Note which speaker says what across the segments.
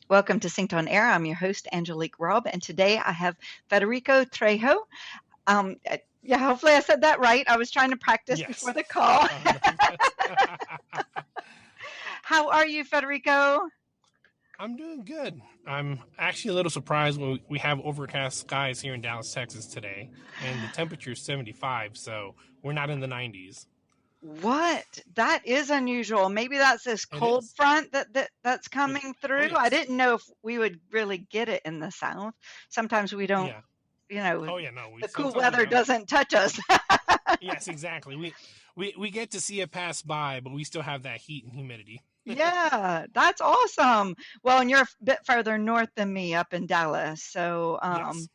Speaker 1: Welcome to Synced on Air. I'm your host, Angelique Robb, and today I have Federico Trejo. Yeah, hopefully I said that right. I was trying to practice
Speaker 2: Yes.
Speaker 1: before the call.
Speaker 2: No, yes.
Speaker 1: How are you, Federico?
Speaker 2: I'm doing good. I'm actually a little surprised when we have overcast skies here in Dallas, Texas today, and the temperature is 75, so we're not in the 90s.
Speaker 1: What? That is unusual. Maybe that's this
Speaker 2: It
Speaker 1: cold
Speaker 2: is.
Speaker 1: front that's
Speaker 2: It.
Speaker 1: coming
Speaker 2: Oh
Speaker 1: through. I
Speaker 2: yes.
Speaker 1: didn't know if we would really get it in the South. Sometimes we don't,
Speaker 2: Yeah.
Speaker 1: you know,
Speaker 2: Oh yeah. No. We
Speaker 1: the cool
Speaker 2: sometimes we
Speaker 1: weather
Speaker 2: don't.
Speaker 1: doesn't touch us.
Speaker 2: Yes, exactly. We get to see it pass by, but we still have that heat and humidity.
Speaker 1: Yeah, that's awesome. Well, and you're a bit further north than me up in Dallas. So,
Speaker 2: Yes.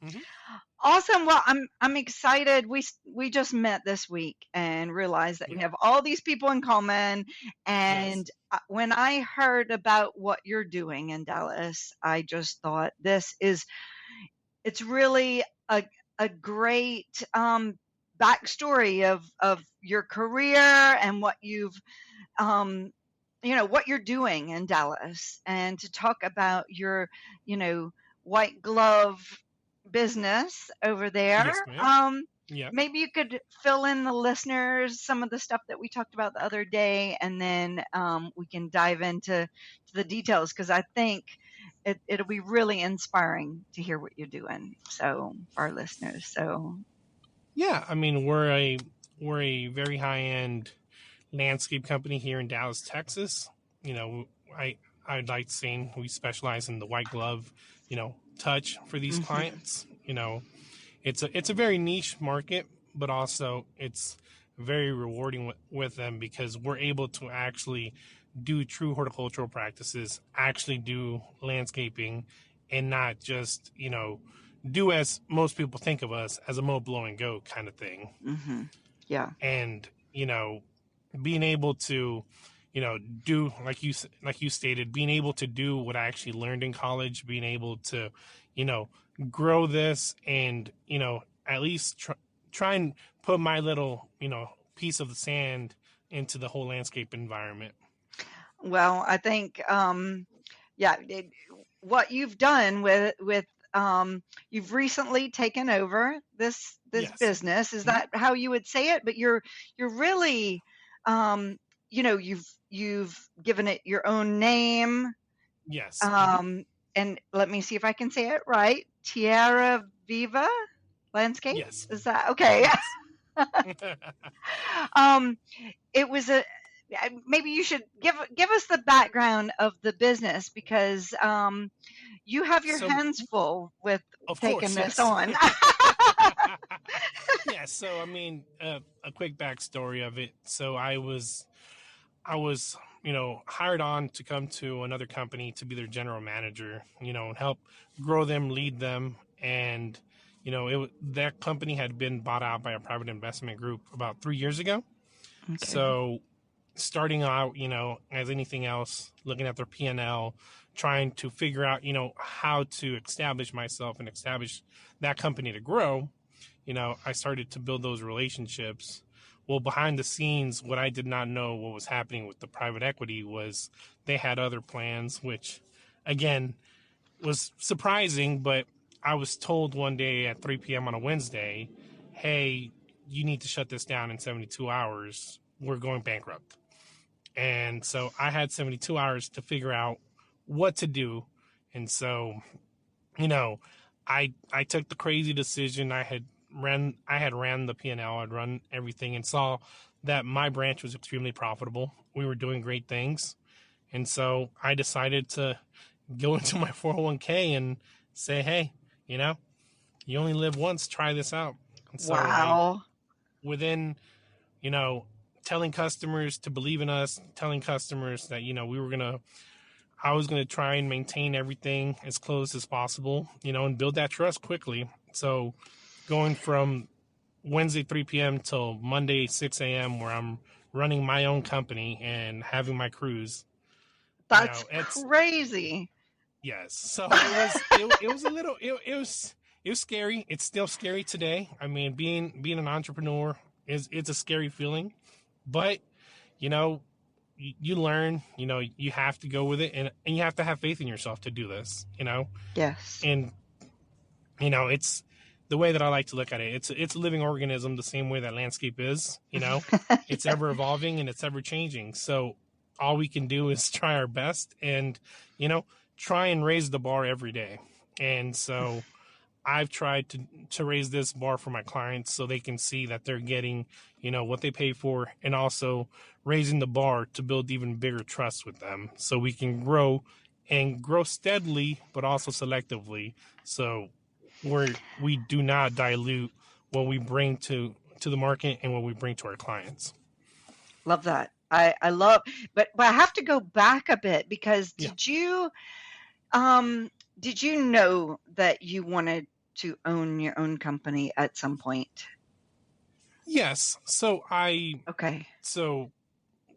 Speaker 1: awesome. Well, I'm excited. We just met this week and realized that we
Speaker 2: Yeah.
Speaker 1: have all these people in common.
Speaker 2: Yes.
Speaker 1: And when I heard about what you're doing in Dallas, I just thought it's really a great backstory of your career and what you've um, what you're doing in Dallas, and to talk about your, you know, white glove business over there.
Speaker 2: Yes, ma'am.
Speaker 1: Um,
Speaker 2: Yeah.
Speaker 1: Maybe you could fill in the listeners some of the stuff that we talked about the other day, and then we can dive into the details because I think it'll be really inspiring to hear what you're doing. So for our listeners, so
Speaker 2: Yeah. I mean, we're a very high end landscape company here in Dallas, Texas. You know, I I'd like to say we specialize in the white glove, touch for these
Speaker 1: hmm
Speaker 2: clients. It's a very niche market, but also it's very rewarding with them because we're able to actually do true horticultural practices, actually do landscaping, and not just do as most people think of us as a mow, blow, and go kind of thing.
Speaker 1: hmm yeah,
Speaker 2: And being able to do like you stated, being able to do what I actually learned in college, being able to you know grow this, and at least try and put my little piece of the sand into the whole landscape environment.
Speaker 1: well, I think yeah, what you've done you've recently taken over this
Speaker 2: Yes.
Speaker 1: business. Is
Speaker 2: Hmm.
Speaker 1: that how you would say it? But you're really you've given it your own name.
Speaker 2: Yes. Hmm.
Speaker 1: Um, and let me see if I can say it right. Tierra Viva Landscapes.
Speaker 2: Yes.
Speaker 1: Is that okay?
Speaker 2: Yes.
Speaker 1: um, it was a maybe you should give us the background of the business because you have your
Speaker 2: So,
Speaker 1: hands full with
Speaker 2: of
Speaker 1: taking
Speaker 2: course,
Speaker 1: this
Speaker 2: yes.
Speaker 1: on.
Speaker 2: Yeah, so I mean, a quick backstory of it. So I was hired on to come to another company to be their general manager, and help grow them, lead them. And that company had been bought out by a private investment group about 3 years ago.
Speaker 1: Okay.
Speaker 2: So starting out, as anything else, looking at their P&L, trying to figure out, how to establish myself and establish that company to grow. I started to build those relationships. Well, behind the scenes, what I did not know what was happening with the private equity was they had other plans, which again was surprising. But I was told one day at 3 p.m. on a Wednesday, hey, you need to shut this down in 72 hours. We're going bankrupt. And so I had 72 hours to figure out what to do. And so, you know, I took the crazy decision. I had ran the P&L, I'd run everything, and saw that my branch was extremely profitable. We were doing great things. And so I decided to go into my 401k and say, hey, you know, you only live once, try this out. And so
Speaker 1: Wow.
Speaker 2: within, you know, telling customers to believe in us, telling customers that, I was going to try and maintain everything as close as possible, and build that trust quickly. So going from Wednesday 3 p.m. till Monday 6 a.m., where I'm running my own company and having my crews,
Speaker 1: That's
Speaker 2: it's
Speaker 1: crazy.
Speaker 2: yes. So it was a little it was scary. It's still scary today. I mean, being an entrepreneur is it's a scary feeling, but you know you learn, you have to go with it, and you have to have faith in yourself to do this,
Speaker 1: Yes.
Speaker 2: and it's the way that I like to look at it. It's a living organism, the same way that landscape is. It's ever evolving and it's ever changing. So all we can do is try our best and try and raise the bar every day. And so I've tried to raise this bar for my clients so they can see that they're getting what they pay for, and also raising the bar to build even bigger trust with them so we can grow and grow steadily but also selectively, so we do not dilute what we bring to the market and what we bring to our clients.
Speaker 1: Love that. I love, but I have to go back a bit because
Speaker 2: Yeah.
Speaker 1: did you know that you wanted to own your own company at some point?
Speaker 2: Yes. So
Speaker 1: Okay.
Speaker 2: so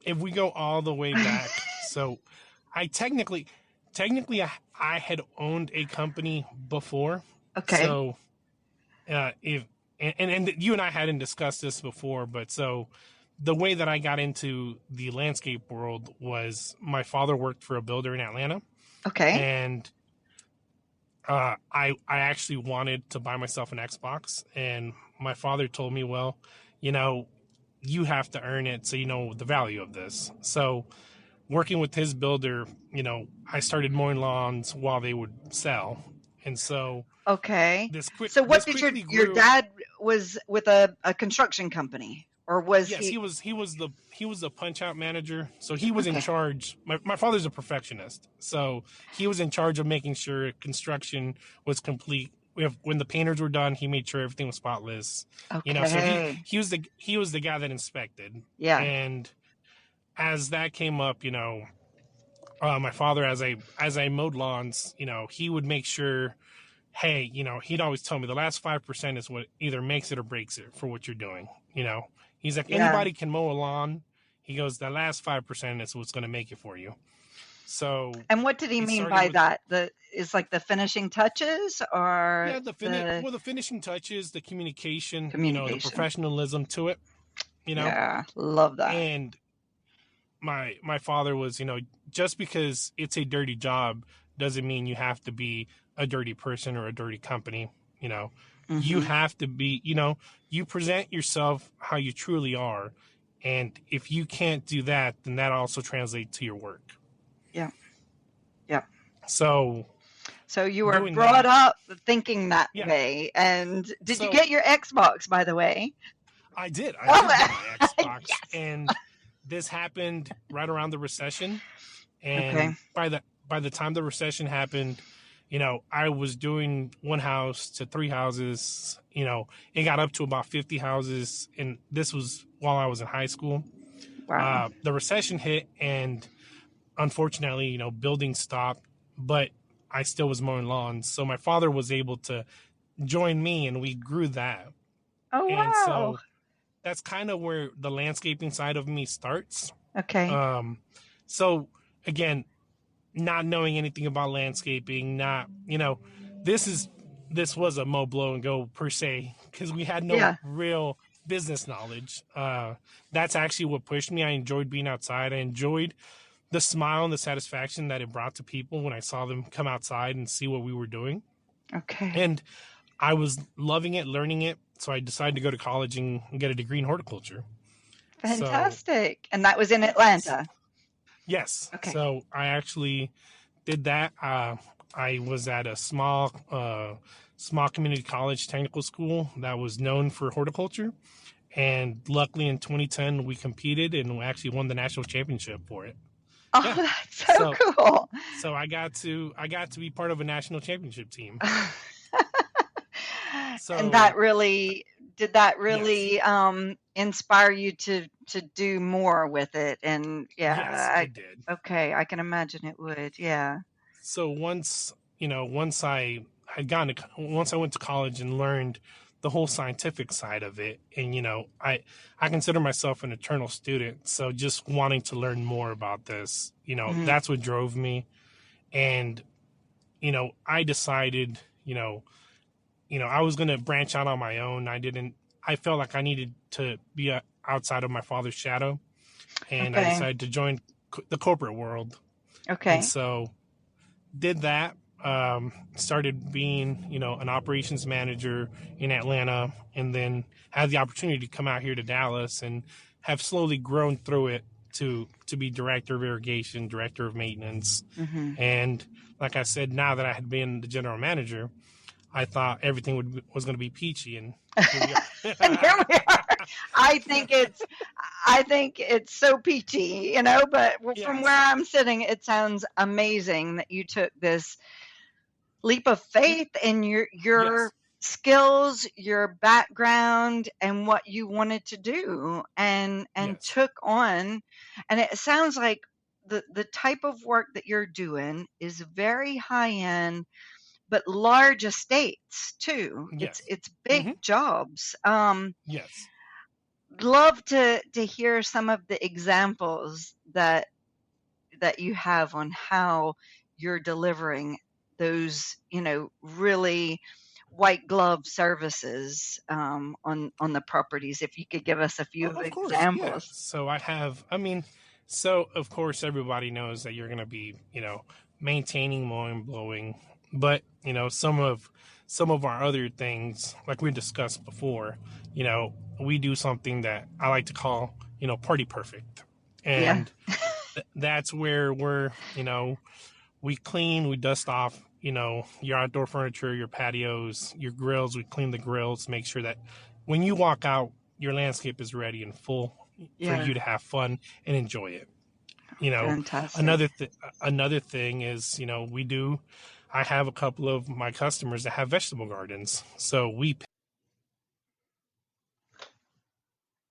Speaker 2: if we go all the way back, so I technically I had owned a company before.
Speaker 1: Okay.
Speaker 2: So if and you and I hadn't discussed this before, but so the way that I got into the landscape world was my father worked for a builder in Atlanta.
Speaker 1: Okay.
Speaker 2: And I actually wanted to buy myself an Xbox, and my father told me, well, you have to earn it, so you know the value of this. So working with his builder, I started mowing lawns while they would sell. And so
Speaker 1: Okay. So what did your dad was with a construction company, or was
Speaker 2: yes,
Speaker 1: he?
Speaker 2: he was the punch out manager. So he was in charge. My father's a perfectionist. So he was in charge of making sure construction was complete. When the painters were done, he made sure everything was spotless.
Speaker 1: Okay.
Speaker 2: So he was the guy that inspected.
Speaker 1: Yeah.
Speaker 2: And as that came up, my father, as I mowed lawns, he would make sure, hey, he'd always tell me the last 5% is what either makes it or breaks it for what you're doing. He's like, anybody can mow a lawn. He goes, the last 5% is what's going to make it for you. So,
Speaker 1: and what did he mean by that? Is like the finishing touches, or
Speaker 2: the finishing touches, the communication, the professionalism to it.
Speaker 1: Yeah, love that.
Speaker 2: And my father was, just because it's a dirty job doesn't mean you have to be a dirty person or a dirty company. You have to be, you present yourself how you truly are. And if you can't do that, then that also translates to your work.
Speaker 1: Yeah. Yeah.
Speaker 2: So
Speaker 1: you were brought up thinking that way. And did you get your Xbox, by the way?
Speaker 2: I did. I did get my Xbox. Yes. And this happened right around the recession. And by the time the recession happened, I was doing one house to 3 houses. It got up to about 50 houses. And this was while I was in high school.
Speaker 1: Wow.
Speaker 2: The recession hit, and unfortunately, buildings stopped, but I still was mowing lawns. So my father was able to join me, and we grew that.
Speaker 1: Oh, wow.
Speaker 2: And so that's kind of where the landscaping side of me starts.
Speaker 1: Okay.
Speaker 2: So again, not knowing anything about landscaping, this was a mow, blow, and go per se, because we had no real business knowledge. That's actually what pushed me. I enjoyed being outside. I enjoyed the smile and the satisfaction that it brought to people when I saw them come outside and see what we were doing.
Speaker 1: Okay.
Speaker 2: And I was loving it, learning it. So I decided to go to college and get a degree in horticulture.
Speaker 1: Fantastic. And that was in Atlanta?
Speaker 2: Yes. Okay. So I actually did that. I was at a small community college technical school that was known for horticulture. And luckily in 2010, we competed and we actually won the national championship for it.
Speaker 1: Oh, yeah. That's so cool.
Speaker 2: So I got to be part of a national championship team.
Speaker 1: And did that really inspire you to do more with it? And
Speaker 2: yes, it did.
Speaker 1: Okay, I can imagine it would. Yeah.
Speaker 2: So once I went to college and learned the whole scientific side of it, and I consider myself an eternal student, so just wanting to learn more about this, that's what drove me. And I decided I was going to branch out on my own. I felt like I needed to be outside of my father's shadow. and I
Speaker 1: Okay.
Speaker 2: decided to join the corporate world. And
Speaker 1: Okay.
Speaker 2: so did that. Started being, an operations manager in Atlanta, and then had the opportunity to come out here to Dallas, and have slowly grown through it to be director of irrigation, director of maintenance.
Speaker 1: Hmm.
Speaker 2: And like I said, now that I had been the general manager, I thought everything was going to be peachy, and here we
Speaker 1: And here
Speaker 2: are.
Speaker 1: we are. I think it's I think it's so peachy, but from where
Speaker 2: Yes.
Speaker 1: I'm sitting, it sounds amazing that you took this leap of faith in your
Speaker 2: Yes.
Speaker 1: skills, your background, and what you wanted to do, and
Speaker 2: Yes.
Speaker 1: took on. And it sounds like the type of work that you're doing is very high end, but large estates too. It's
Speaker 2: Yes.
Speaker 1: it's
Speaker 2: Hmm.
Speaker 1: big jobs.
Speaker 2: Yes.
Speaker 1: Love to hear some of the examples that you have on how you're delivering those, really white glove services, on the properties. If you could give us a few
Speaker 2: Of course. Yeah.
Speaker 1: examples.
Speaker 2: So so of course everybody knows that you're going to be, maintaining, mowing, blowing, but some of our other things, like we discussed before, we do something that I like to call, party perfect.
Speaker 1: Yeah.
Speaker 2: And that's where we clean, we dust off, your outdoor furniture, your patios, your grills. We clean the grills, make sure that when you walk out, your landscape is ready and full for
Speaker 1: Yeah.
Speaker 2: you to have fun and enjoy it. You know,
Speaker 1: Fantastic.
Speaker 2: another thing is, I have a couple of my customers that have vegetable gardens. So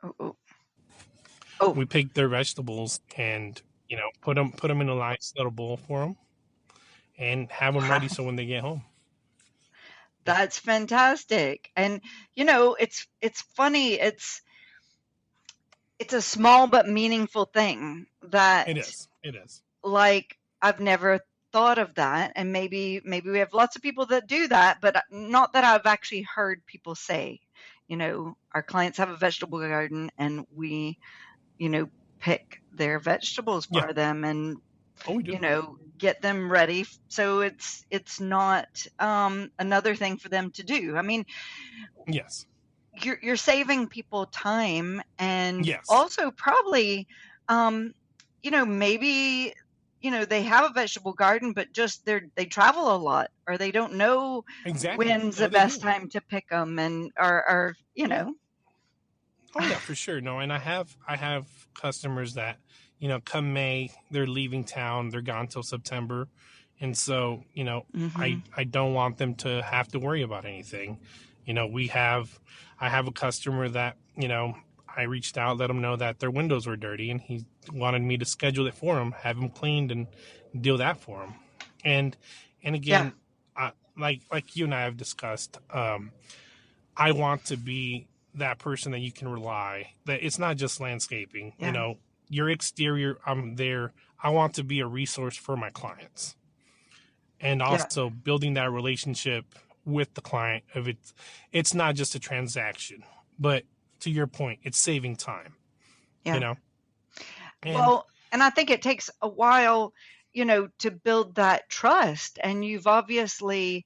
Speaker 1: Oh, oh, oh,
Speaker 2: we pick their vegetables and, put them in a nice little bowl for them and have them ready
Speaker 1: wow.
Speaker 2: so when they get home. Yeah,
Speaker 1: That's fantastic. And it's funny. It's a small but meaningful thing that,
Speaker 2: it is. It is.
Speaker 1: like, I've never thought of that, and maybe we have lots of people that do that, but not that I've actually heard people say, our clients have a vegetable garden and we, pick their vegetables
Speaker 2: Yeah.
Speaker 1: for them and,
Speaker 2: Oh, we do.
Speaker 1: get them ready so it's not another thing for them to do. I mean,
Speaker 2: Yes.
Speaker 1: you're saving people time, and
Speaker 2: Yes.
Speaker 1: also probably, maybe, they have a vegetable garden, but just they travel a lot, or they don't know
Speaker 2: Exactly.
Speaker 1: when's
Speaker 2: No,
Speaker 1: the
Speaker 2: they
Speaker 1: best
Speaker 2: do.
Speaker 1: time to pick them, and or
Speaker 2: Yeah. Oh, yeah, for sure. No, and I have customers that, come May, they're leaving town, they're gone till September. And so,
Speaker 1: hmm
Speaker 2: I don't want them to have to worry about anything. We have I have a customer that, I reached out, let him know that their windows were dirty, and he wanted me to schedule it for him, have them cleaned, and deal that for him. And and
Speaker 1: yeah,
Speaker 2: again, like you and I have discussed, I want to be that person that you can rely. That it's not just landscaping.
Speaker 1: yeah,
Speaker 2: Your exterior, I'm there. I want to be a resource for my clients, and
Speaker 1: yeah,
Speaker 2: also building that relationship with the client. If it's not just a transaction, but to your point, it's saving time. You
Speaker 1: yeah.
Speaker 2: know, and
Speaker 1: Well, and I think it takes a while, to build that trust, and you've obviously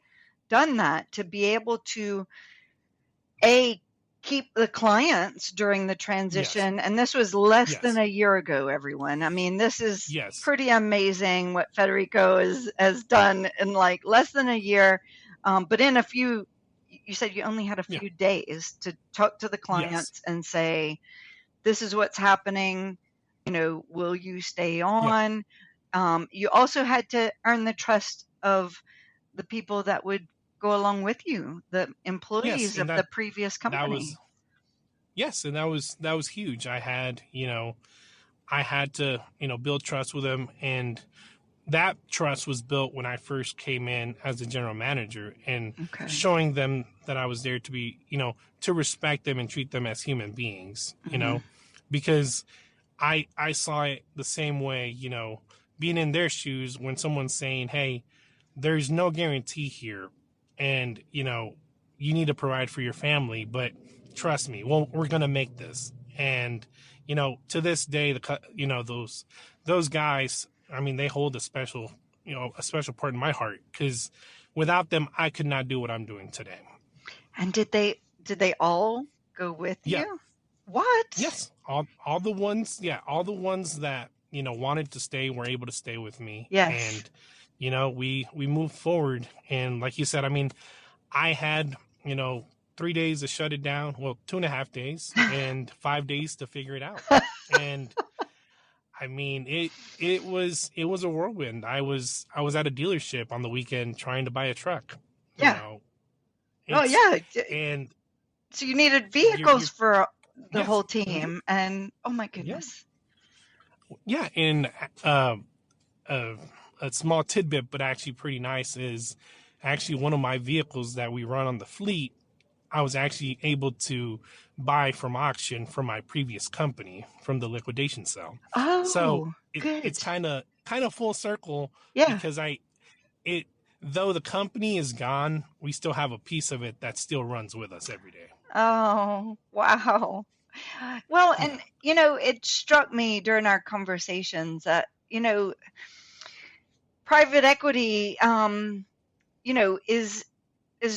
Speaker 1: done that to be able to a keep the clients during the
Speaker 2: yes,
Speaker 1: transition. And this was less than
Speaker 2: yes,
Speaker 1: a year ago, everyone. I mean, this is
Speaker 2: yes,
Speaker 1: pretty amazing what Federico has done in like less than a year. But in a few, you said you only had a
Speaker 2: yeah,
Speaker 1: few days to talk to the
Speaker 2: yes,
Speaker 1: clients and say, this is what's happening, will you stay
Speaker 2: yeah,
Speaker 1: on? You also had to earn the trust of the people that would go along with you, the
Speaker 2: yes,
Speaker 1: employees
Speaker 2: and
Speaker 1: of the previous
Speaker 2: that was
Speaker 1: company.
Speaker 2: yes, and that was huge. I had to, build trust with them, and that trust was built when I first came in as a general manager, and
Speaker 1: Okay.
Speaker 2: showing them that I was there to be, to respect them and treat them as human beings,
Speaker 1: Hmm.
Speaker 2: because I saw it the same way, being in their shoes when someone's saying, "Hey, there's no guarantee here, and you need to provide for your family, but trust me, well, we're gonna make this." And to this day, those guys, I mean, they hold a special part in my heart, because without them, I could not do what I'm doing today.
Speaker 1: And did they all go with
Speaker 2: Yeah.
Speaker 1: you? What?
Speaker 2: Yes. All the ones, all the ones that, wanted to stay were able to stay with me.
Speaker 1: Yes.
Speaker 2: And, we moved forward. And like you said, I mean, I had, 3 days to shut it down. Well, 2.5 days and 5 days to figure it out. And I mean, it was a whirlwind. I was at a dealership on the weekend trying to buy a truck.
Speaker 1: Yeah. Oh,
Speaker 2: It's,
Speaker 1: yeah.
Speaker 2: and
Speaker 1: So you needed
Speaker 2: you're
Speaker 1: vehicles for the
Speaker 2: yes.
Speaker 1: whole
Speaker 2: Mhm.
Speaker 1: team, and oh my
Speaker 2: Yeah.
Speaker 1: goodness.
Speaker 2: Yeah. And a small tidbit, but actually pretty nice, is actually one of my vehicles that we run on the fleet, I was actually able to buy from auction from my previous company, from the liquidation sale. So
Speaker 1: Oh,
Speaker 2: it's
Speaker 1: good.
Speaker 2: kind of full circle,
Speaker 1: Yeah.
Speaker 2: because it though the company is gone, we still have a piece of it that still runs with us every day.
Speaker 1: Oh, wow. Well,
Speaker 2: Yeah.
Speaker 1: and it struck me during our conversations that, private equity, is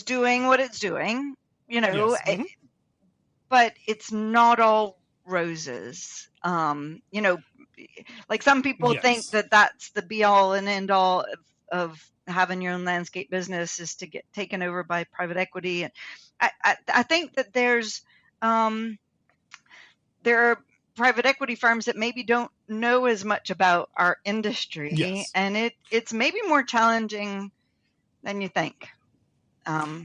Speaker 1: doing what it's doing,
Speaker 2: Yes.
Speaker 1: but it's not all roses. Like some people think
Speaker 2: Yes.
Speaker 1: that that's the be all and end all of having your own landscape business is to get taken over by private equity. And I think that there are private equity firms that maybe don't know as much about our industry,
Speaker 2: Yes.
Speaker 1: and it's maybe more challenging than you think.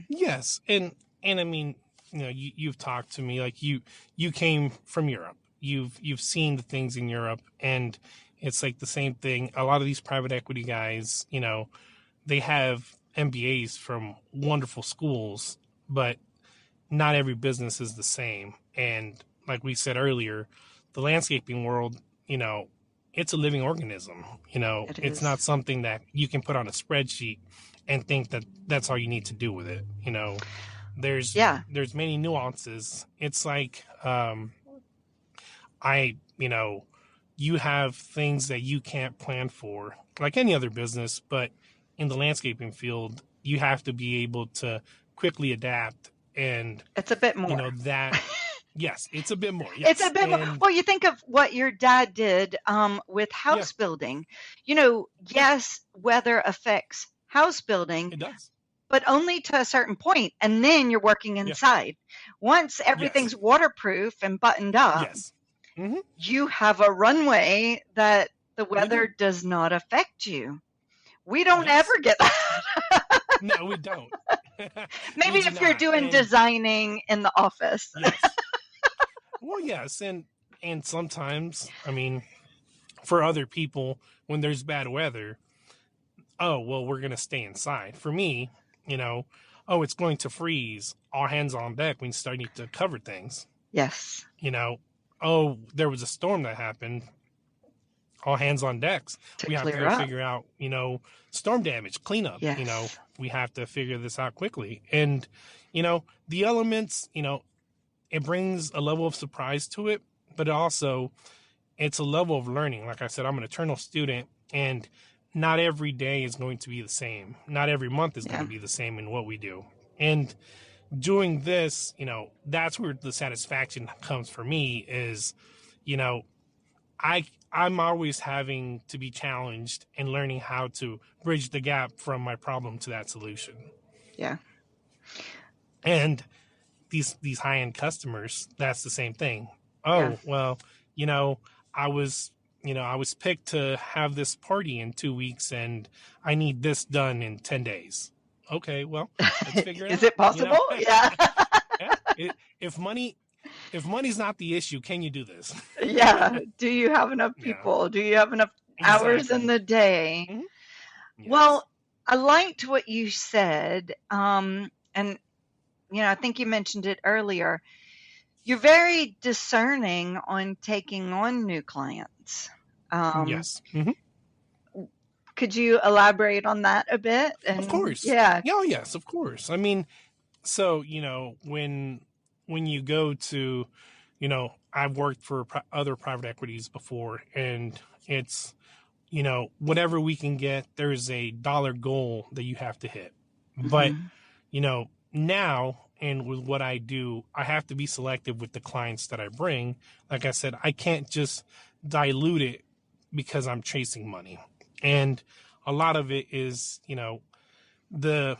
Speaker 2: Yes. And I mean, you've talked to me, like you came from Europe. You've seen the things in Europe, and it's like the same thing. A lot of these private equity guys, they have MBAs from wonderful schools, but not every business is the same. And like we said earlier, the landscaping world, it's a living organism.
Speaker 1: It
Speaker 2: It's
Speaker 1: is.
Speaker 2: not something that you can put on a spreadsheet and think that that's all you need to do with it. There's
Speaker 1: Yeah.
Speaker 2: there's many nuances. It's like I you have things that you can't plan for, like any other business, but in the landscaping field, you have to be able to quickly adapt. And
Speaker 1: It's a bit more.
Speaker 2: that, yes, it's a bit more.
Speaker 1: It's a
Speaker 2: Yes.
Speaker 1: bit more.
Speaker 2: And
Speaker 1: Well, you think of what your dad did with
Speaker 2: yeah,
Speaker 1: house building. Yes, weather affects house building,
Speaker 2: it does.
Speaker 1: but only to a certain point, and then you're working
Speaker 2: Yeah.
Speaker 1: inside. Once
Speaker 2: Yes.
Speaker 1: everything's waterproof and buttoned up,
Speaker 2: Yes. Mm-hmm.
Speaker 1: you have a runway that the
Speaker 2: We do.
Speaker 1: weather does not affect you. We don't
Speaker 2: Yes.
Speaker 1: ever get that.
Speaker 2: No, we don't.
Speaker 1: Maybe
Speaker 2: We do
Speaker 1: if you're
Speaker 2: not.
Speaker 1: doing
Speaker 2: And
Speaker 1: designing in the office.
Speaker 2: yes. Well, yes. And sometimes, I mean, for other people, when there's bad weather, oh, well, we're going to stay inside. For me, oh, it's going to freeze. All hands on deck. We need to cover things.
Speaker 1: Yes.
Speaker 2: Oh, there was a storm that happened. All hands on decks.
Speaker 1: To
Speaker 2: We have to
Speaker 1: clear
Speaker 2: go
Speaker 1: up.
Speaker 2: figure out, storm damage, cleanup.
Speaker 1: Yes.
Speaker 2: We have to figure this out quickly. And, the elements, it brings a level of surprise to it, but also it's a level of learning. Like I said, I'm an eternal student, and not every day is going to be the same. Not every month is going
Speaker 1: Yeah.
Speaker 2: to be the same in what we do. And doing this, that's where the satisfaction comes for me is, I'm always having to be challenged and learning how to bridge the gap from my problem to that solution.
Speaker 1: Yeah.
Speaker 2: And these high-end customers, that's the same thing. Oh,
Speaker 1: Yeah.
Speaker 2: well, I was picked to have this party in 2 weeks, and I need this done in 10 days. Okay, well, let's figure it out.
Speaker 1: Is it possible? Yeah.
Speaker 2: Yeah. If money's not the issue, can you do this?
Speaker 1: Yeah. Do you have enough
Speaker 2: Yeah.
Speaker 1: people? Do you have enough hours in
Speaker 2: Exactly.
Speaker 1: the day?
Speaker 2: Mhm. Yes.
Speaker 1: Well, I liked what you said. And, I think you mentioned it earlier. You're very discerning on taking on new clients.
Speaker 2: Yes. Mm-hmm.
Speaker 1: Could you elaborate on that a bit?
Speaker 2: Of course.
Speaker 1: Yeah.
Speaker 2: Oh, yes, of course. I mean, so, when you go to, I've worked for other private equities before, and it's, whatever we can get, there's a dollar goal that you have to hit. But,
Speaker 1: Mm-hmm.
Speaker 2: Now, and with what I do, I have to be selective with the clients that I bring. Like I said, I can't just dilute it because I'm chasing money. And a lot of it is, the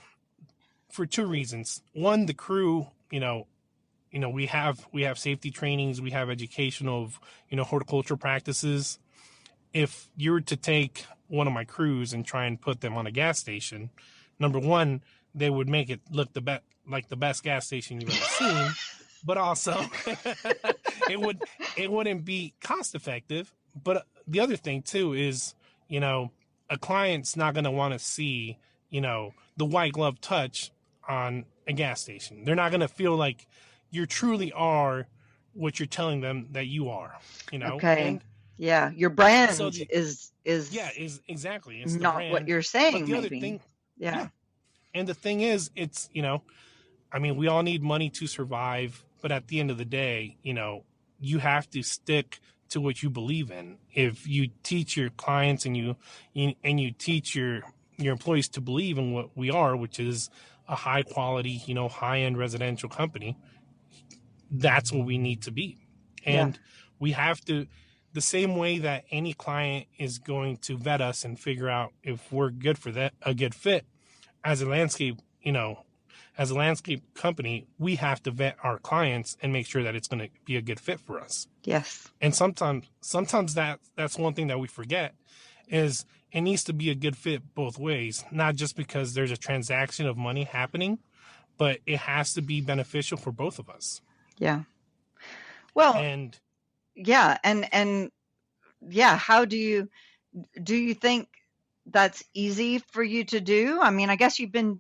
Speaker 2: for two reasons. One, the crew, we have safety trainings, we have educational of, horticulture practices. If you were to take one of my crews and try and put them on a gas station, number one, they would make it look like the best gas station you've ever seen, but also it wouldn't be cost effective. But the other thing too is, a client's not going to want to see, the white glove touch on a gas station. They're not going to feel like you truly are what you're telling them that you are,
Speaker 1: Okay.
Speaker 2: and
Speaker 1: Yeah. Your
Speaker 2: so
Speaker 1: brand
Speaker 2: the yeah,
Speaker 1: is
Speaker 2: is exactly, it's the
Speaker 1: not what
Speaker 2: brand.
Speaker 1: you're
Speaker 2: But
Speaker 1: saying,
Speaker 2: the other
Speaker 1: maybe.
Speaker 2: thing,
Speaker 1: Yeah.
Speaker 2: yeah, and the thing is, it's, I mean, we all need money to survive, but at the end of the day, you have to stick to what you believe in. If you teach your clients and you teach your employees to believe in what we are, which is a high quality, high end residential company, that's what we need to be.
Speaker 1: Yeah.
Speaker 2: And we have to, the same way that any client is going to vet us and figure out if we're good for that, a good fit, as a landscape, as a landscape company, we have to vet our clients and make sure that it's going to be a good fit for us.
Speaker 1: Yes.
Speaker 2: And sometimes that's one thing that we forget is it needs to be a good fit both ways, not just because there's a transaction of money happening, but it has to be beneficial for both of us.
Speaker 1: Yeah. Well,
Speaker 2: And
Speaker 1: yeah. And yeah, how do you think that's easy for you to do? I mean, I guess you've been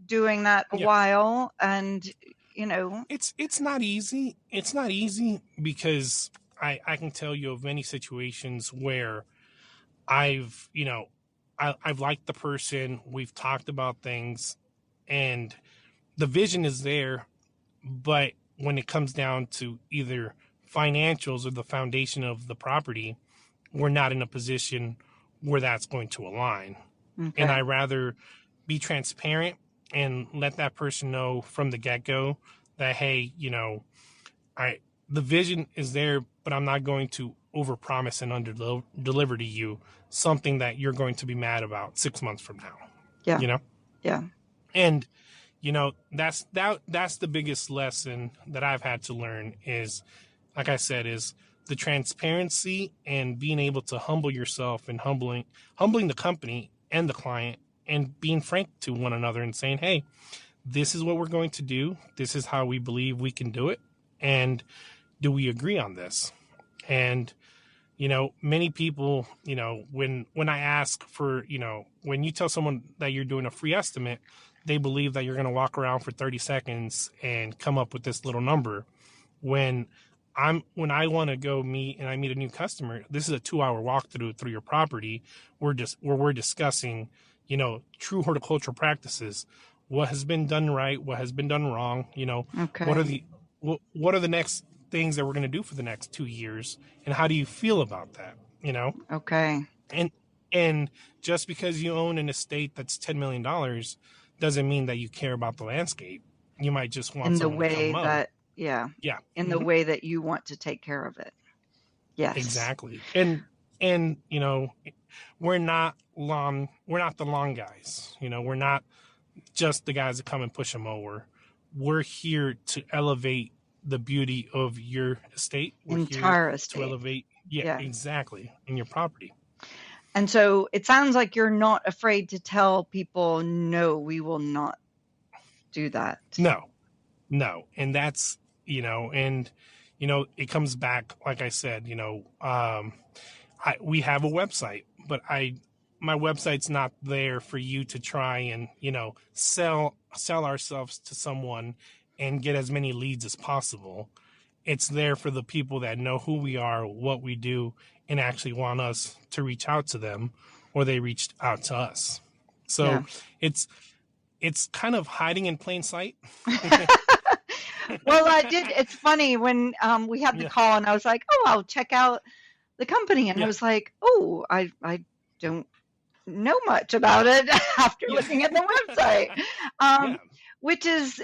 Speaker 1: doing that a
Speaker 2: yeah,
Speaker 1: while, and you know,
Speaker 2: it's not easy. It's not easy because I can tell you of many situations where I've, I've liked the person, we've talked about things, and the vision is there, but when it comes down to either financials or the foundation of the property, we're not in a position where that's going to align. And
Speaker 1: okay.
Speaker 2: I rather be transparent and let that person know from the get-go that, hey, I the vision is there, but I'm not going to overpromise and under deliver to you something that you're going to be mad about 6 months from now.
Speaker 1: Yeah.
Speaker 2: You know,
Speaker 1: Yeah.
Speaker 2: and that's the biggest lesson that I've had to learn is, like I said, is the transparency and being able to humble yourself and humbling the company and the client and being frank to one another and saying, hey, this is what we're going to do. This is how we believe we can do it. And do we agree on this? And, many people, when I ask for, when you tell someone that you're doing a free estimate, they believe that you're going to walk around for 30 seconds and come up with this little number. When I want to go meet and I meet a new customer, this is a 2-hour walkthrough through your property. We're discussing, true horticultural practices, what has been done right, what has been done wrong, what are
Speaker 1: Okay.
Speaker 2: the next things that we're going to do for the next 2 years, and how do you feel about that,
Speaker 1: Okay.
Speaker 2: and and just because you own an estate that's $10 million doesn't mean that you care about the landscape. You might just want
Speaker 1: In the
Speaker 2: someone to come
Speaker 1: way
Speaker 2: mow.
Speaker 1: that, yeah,
Speaker 2: Yeah.
Speaker 1: in the way that you want to take care of it. Yes.
Speaker 2: Exactly. And we're not the lawn guys. We're not just the guys that come and push a mower. We're here to elevate the beauty of your estate. We're here
Speaker 1: Entire
Speaker 2: to
Speaker 1: estate.
Speaker 2: elevate, yeah,
Speaker 1: Yeah.
Speaker 2: exactly, in your property.
Speaker 1: And so it sounds like you're not afraid to tell people, no, we will not do that.
Speaker 2: No. And that's, and it comes back, like I said, we have a website, but my website's not there for you to try and, sell ourselves to someone and get as many leads as possible. It's there for the people that know who we are, what we do, and actually want us to reach out to them, or they reached out to us. So
Speaker 1: Yeah.
Speaker 2: it's kind of hiding in plain sight.
Speaker 1: Well, I did. It's funny when we had the
Speaker 2: Yeah,
Speaker 1: call and I was like, oh, I'll check out the company. And I
Speaker 2: yeah,
Speaker 1: was like, oh, I don't know much about it after
Speaker 2: yeah,
Speaker 1: looking at the website.
Speaker 2: yeah,
Speaker 1: Which is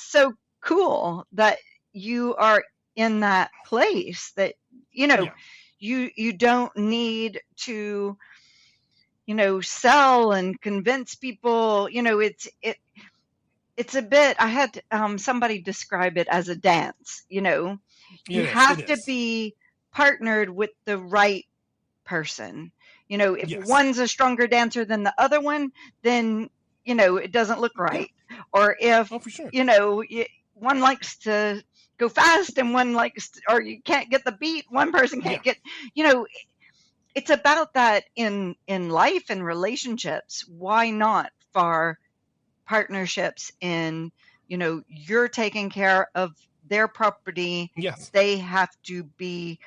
Speaker 1: so cool that you are in that place that, you know,
Speaker 2: yeah,
Speaker 1: you don't need to, sell and convince people. It's a bit, I had somebody describe it as a dance. You
Speaker 2: it is, it
Speaker 1: have to
Speaker 2: is.
Speaker 1: be partnered with the right person. If
Speaker 2: Yes.
Speaker 1: one's a stronger dancer than the other one, then, it doesn't look
Speaker 2: Yeah.
Speaker 1: right. Or if,
Speaker 2: Oh, for sure.
Speaker 1: one likes to go fast and one likes to, or you can't get the beat, one person
Speaker 2: Yeah.
Speaker 1: can't get, you know, it's about that in life and relationships. Why not for partnerships in, you're taking care of their property,
Speaker 2: Yes.
Speaker 1: they have to be,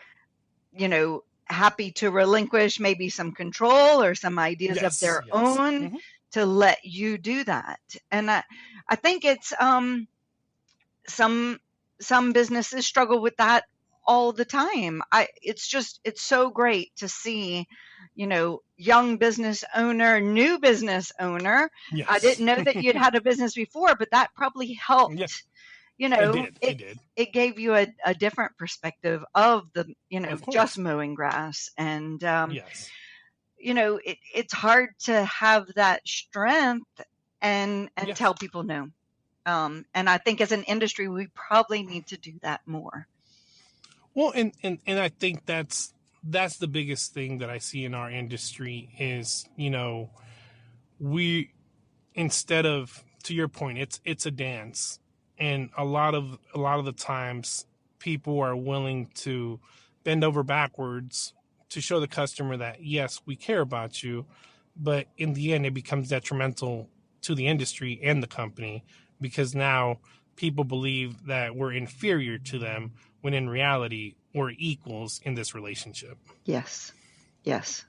Speaker 1: happy to relinquish maybe some control or some ideas of
Speaker 2: Yes.
Speaker 1: their
Speaker 2: Yes.
Speaker 1: own to let you do that. And I think it's some some businesses struggle with that all the time. It's so great to see, young business owner, new business owner. I
Speaker 2: Yes.
Speaker 1: didn't know that you'd had a business before, but that probably
Speaker 2: Yeah.
Speaker 1: helped.
Speaker 2: It did. It
Speaker 1: It
Speaker 2: did.
Speaker 1: it gave you a different perspective of the,
Speaker 2: Of
Speaker 1: just
Speaker 2: course.
Speaker 1: mowing grass. And
Speaker 2: Yes.
Speaker 1: it's hard to have that strength and
Speaker 2: Yes.
Speaker 1: tell people no. And I think as an industry, we probably need to do that more.
Speaker 2: Well, and I think that's the biggest thing that I see in our industry is, we, instead of, to your point, it's a dance, and a lot of the times people are willing to bend over backwards to show the customer that yes, we care about you, but in the end it becomes detrimental to the industry and the company, because now people believe that we're inferior to them when in reality we're equals in this relationship.
Speaker 1: Yes. Yes.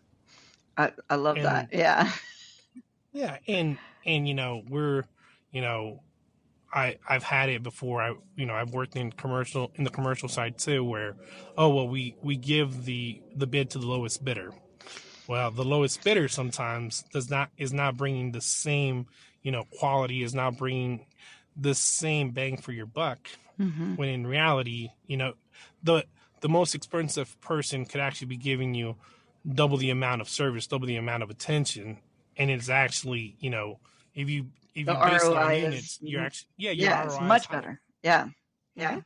Speaker 1: I love that.
Speaker 2: And
Speaker 1: Yeah.
Speaker 2: yeah, and we're, you know I've had it before. I've worked in the commercial side too, where, oh well, we give the bid to the lowest bidder. Well, the lowest bidder sometimes is not bringing the same, quality, is not bringing the same bang for your buck,
Speaker 1: Hmm.
Speaker 2: when in reality, the the most expensive person could actually be giving you double the amount of service, double the amount of attention, and it's actually, if
Speaker 1: The
Speaker 2: you base it on
Speaker 1: ROI is,
Speaker 2: units, you're actually, yeah, your
Speaker 1: yeah, it's
Speaker 2: ROI is
Speaker 1: much
Speaker 2: higher.
Speaker 1: better. Yeah.
Speaker 2: Hmm.
Speaker 1: Yeah.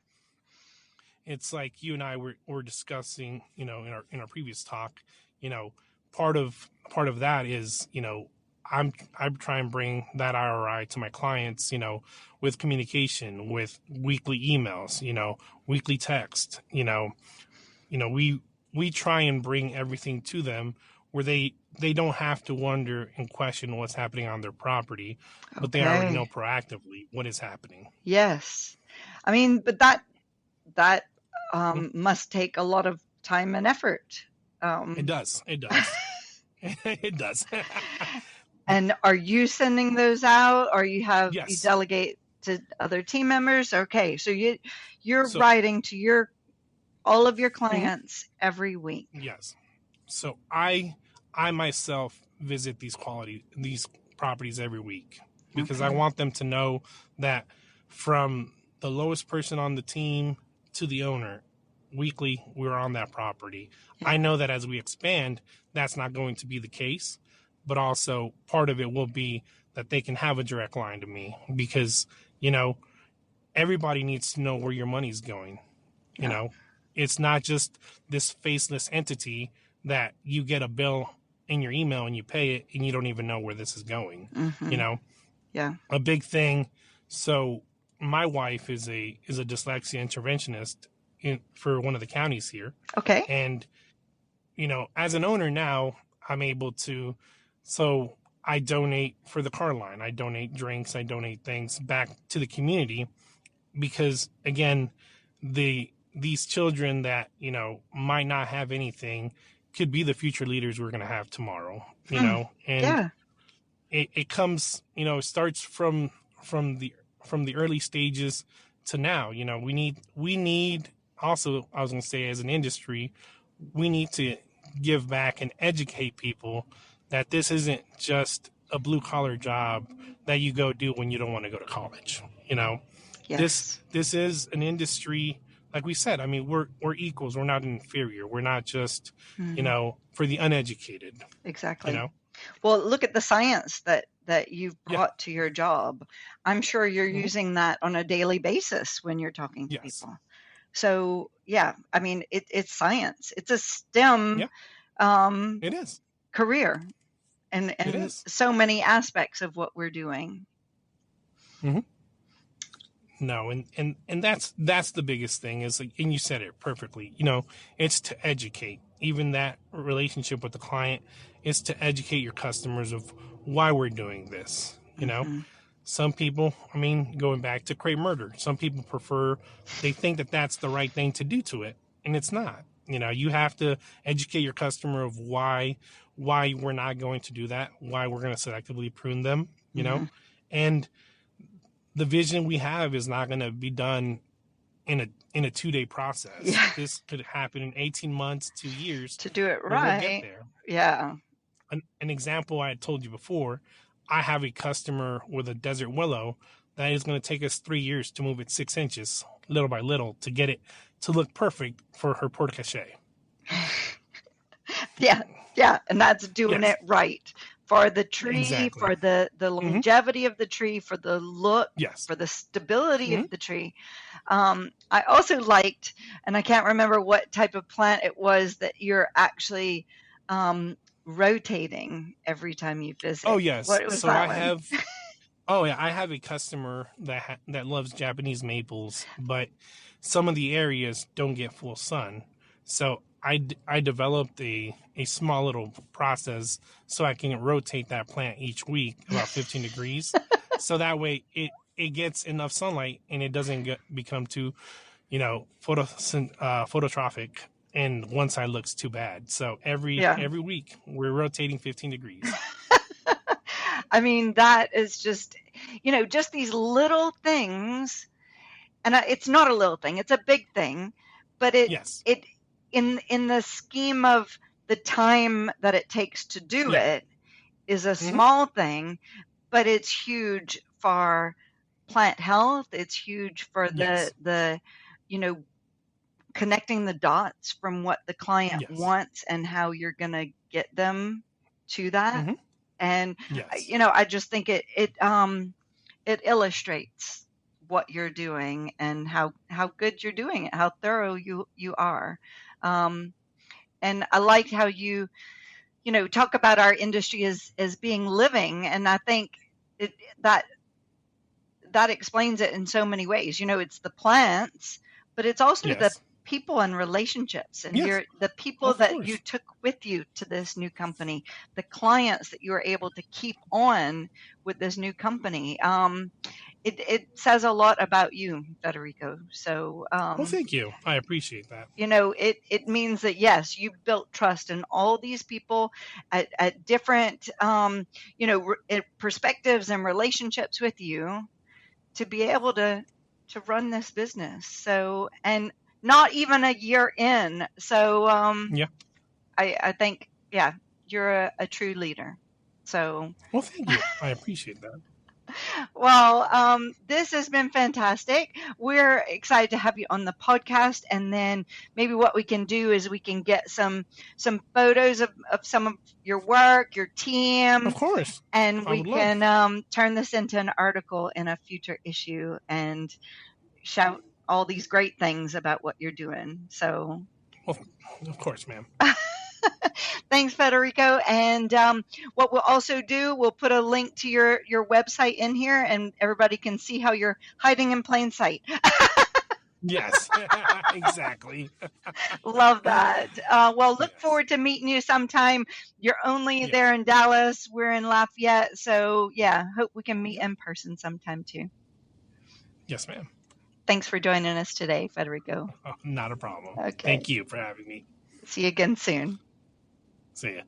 Speaker 2: It's like you and I were discussing, in our previous talk, you know, part of that is, I'm trying to bring that ROI to my clients, with communication, with weekly emails, weekly text, we try and bring everything to them where they don't have to wonder and question what's happening on their property, but they already know
Speaker 1: Okay.
Speaker 2: proactively what is happening.
Speaker 1: Yes. I mean, but that
Speaker 2: Mm,
Speaker 1: must take a lot of time and effort.
Speaker 2: it
Speaker 1: Um,
Speaker 2: does. It does. It does.
Speaker 1: and are you sending those out, or you
Speaker 2: Yes.
Speaker 1: delegate to other team members? Okay, so you're
Speaker 2: So,
Speaker 1: writing to all of your
Speaker 2: mhm,
Speaker 1: clients every week.
Speaker 2: yes. So I myself visit these properties every week, because I
Speaker 1: Okay.
Speaker 2: want them to know that, from the lowest person on the team to the owner, weekly we're on that property.
Speaker 1: Yeah.
Speaker 2: I know that as we expand, that's not going to be the case, but also part of it will be that they can have a direct line to me, because, you know, everybody needs to know where your money's going. You
Speaker 1: Yeah.
Speaker 2: know, it's not just this faceless entity that you get a bill in your email and you pay it and you don't even know where this is going. You
Speaker 1: Hmm.
Speaker 2: know,
Speaker 1: Yeah.
Speaker 2: a big thing. So my wife is a dyslexia interventionist for one of the counties here,
Speaker 1: Okay.
Speaker 2: and as an owner now, I'm able to. So I donate for the car line. I donate drinks. I donate things back to the community, because again, these children that might not have anything could be the future leaders we're going to have tomorrow.
Speaker 1: Hmm.
Speaker 2: And
Speaker 1: Yeah.
Speaker 2: it comes, it starts from the early stages, to now. We need also, I was going to say, as an industry, we need to give back and educate people that this isn't just a blue collar job that you go do when you don't want to go to college. This
Speaker 1: Yes.
Speaker 2: this is an industry, like we said. I mean, we're equals. We're not inferior. We're not just,
Speaker 1: Hmm.
Speaker 2: for the uneducated. You
Speaker 1: Exactly.
Speaker 2: know.
Speaker 1: Well, look at the science that you've
Speaker 2: Yeah.
Speaker 1: brought to your job. I'm sure you're
Speaker 2: Hmm.
Speaker 1: using that on a daily basis when you're talking to
Speaker 2: Yes.
Speaker 1: people. So yeah, I mean, it's science. It's a STEM
Speaker 2: Yeah.
Speaker 1: um,
Speaker 2: It is.
Speaker 1: career,
Speaker 2: It
Speaker 1: and
Speaker 2: is.
Speaker 1: so many aspects of what we're doing.
Speaker 2: Hmm. No, and that's the biggest thing is, like, and you said it perfectly. It's to educate. Even that relationship with the client is to educate your customers of why we're doing this.
Speaker 1: Hmm.
Speaker 2: Some people, I mean, going back to create murder, some people they think that that's the right thing to do to it, and it's not. You have to educate your customer of why we're not going to do that, why we're going to selectively prune them.
Speaker 1: Hmm.
Speaker 2: And the vision we have is not going to be done in a 2-day process.
Speaker 1: Yeah,
Speaker 2: This could happen in 18 months, 2 years,
Speaker 1: to do it
Speaker 2: but we'll get
Speaker 1: right.
Speaker 2: there.
Speaker 1: Yeah.
Speaker 2: An example I had told you before, I have a customer with a desert willow that is going to take us 3 years to move it 6 inches, little by little, to get it to look perfect for her porte cochere.
Speaker 1: Yeah, yeah, and that's doing
Speaker 2: Yes,
Speaker 1: it right for the tree,
Speaker 2: exactly.
Speaker 1: for the
Speaker 2: Hmm.
Speaker 1: longevity of the tree, for the look,
Speaker 2: Yes.
Speaker 1: for the stability
Speaker 2: Hmm.
Speaker 1: of the tree. I also liked, and I can't remember what type of plant it was that you're actually um, rotating every time you
Speaker 2: Oh,
Speaker 1: visit.
Speaker 2: yes.
Speaker 1: What was
Speaker 2: So
Speaker 1: that
Speaker 2: I
Speaker 1: one?
Speaker 2: have Oh yeah, I have a customer that loves Japanese maples, but some of the areas don't get full sun. So I developed a small little process so I can rotate that plant each week about 15 degrees, so that way it gets enough sunlight and it doesn't become too phototrophic, and one side looks too bad. So every
Speaker 1: Yeah.
Speaker 2: every week we're rotating 15 degrees.
Speaker 1: I mean, that is just, just these little things, and it's not a little thing; it's a big thing, but
Speaker 2: Yes.
Speaker 1: it in the scheme of the time that it takes to do
Speaker 2: Yeah.
Speaker 1: it is a
Speaker 2: Hmm.
Speaker 1: small thing, but it's huge for plant health. It's huge for
Speaker 2: Yes.
Speaker 1: the you know connecting the dots from what the client
Speaker 2: Yes.
Speaker 1: wants and how you're going to get them to that.
Speaker 2: Hmm.
Speaker 1: And
Speaker 2: Yes.
Speaker 1: I just think it illustrates what you're doing and how good you're doing it, how thorough you are. Um, and I like how you talk about our industry as being living, and I think it, that that explains it in so many ways. It's the plants, but it's also the
Speaker 2: Yes.
Speaker 1: people and relationships, and
Speaker 2: Yes.
Speaker 1: the people
Speaker 2: Of
Speaker 1: that you
Speaker 2: course.
Speaker 1: took with you to this new company, the clients that you were able to keep on with this new company. It says a lot about you, Federico. So,
Speaker 2: Well, thank you. I appreciate that.
Speaker 1: it means that yes, you built trust in all these people at different, perspectives and relationships with you to be able to run this business. So, and not even a year in. So,
Speaker 2: Yeah.
Speaker 1: I think, yeah, you're a true leader. So,
Speaker 2: Well, thank you. I appreciate that.
Speaker 1: well, this has been fantastic. We're excited to have you on the podcast, and then maybe what we can do is we can get some photos of some of your work, your
Speaker 2: Of
Speaker 1: team,
Speaker 2: course.
Speaker 1: and
Speaker 2: I
Speaker 1: we
Speaker 2: would love.
Speaker 1: can turn this into an article in a future issue and shout all these great things about what you're doing. So
Speaker 2: Well, of course, ma'am.
Speaker 1: thanks, Federico. And what we'll also do, we'll put a link to your website in here, and everybody can see how you're hiding in plain sight.
Speaker 2: Yes. Exactly.
Speaker 1: Love that. Well, look
Speaker 2: Yes.
Speaker 1: forward to meeting you sometime. You're only
Speaker 2: Yes.
Speaker 1: there in Dallas. We're in Lafayette. So, yeah, hope we can meet
Speaker 2: Yep.
Speaker 1: in person sometime too.
Speaker 2: Yes, ma'am.
Speaker 1: Thanks for joining us today, Federico.
Speaker 2: Not a problem.
Speaker 1: Okay.
Speaker 2: Thank you for having me.
Speaker 1: See you again soon.
Speaker 2: See ya.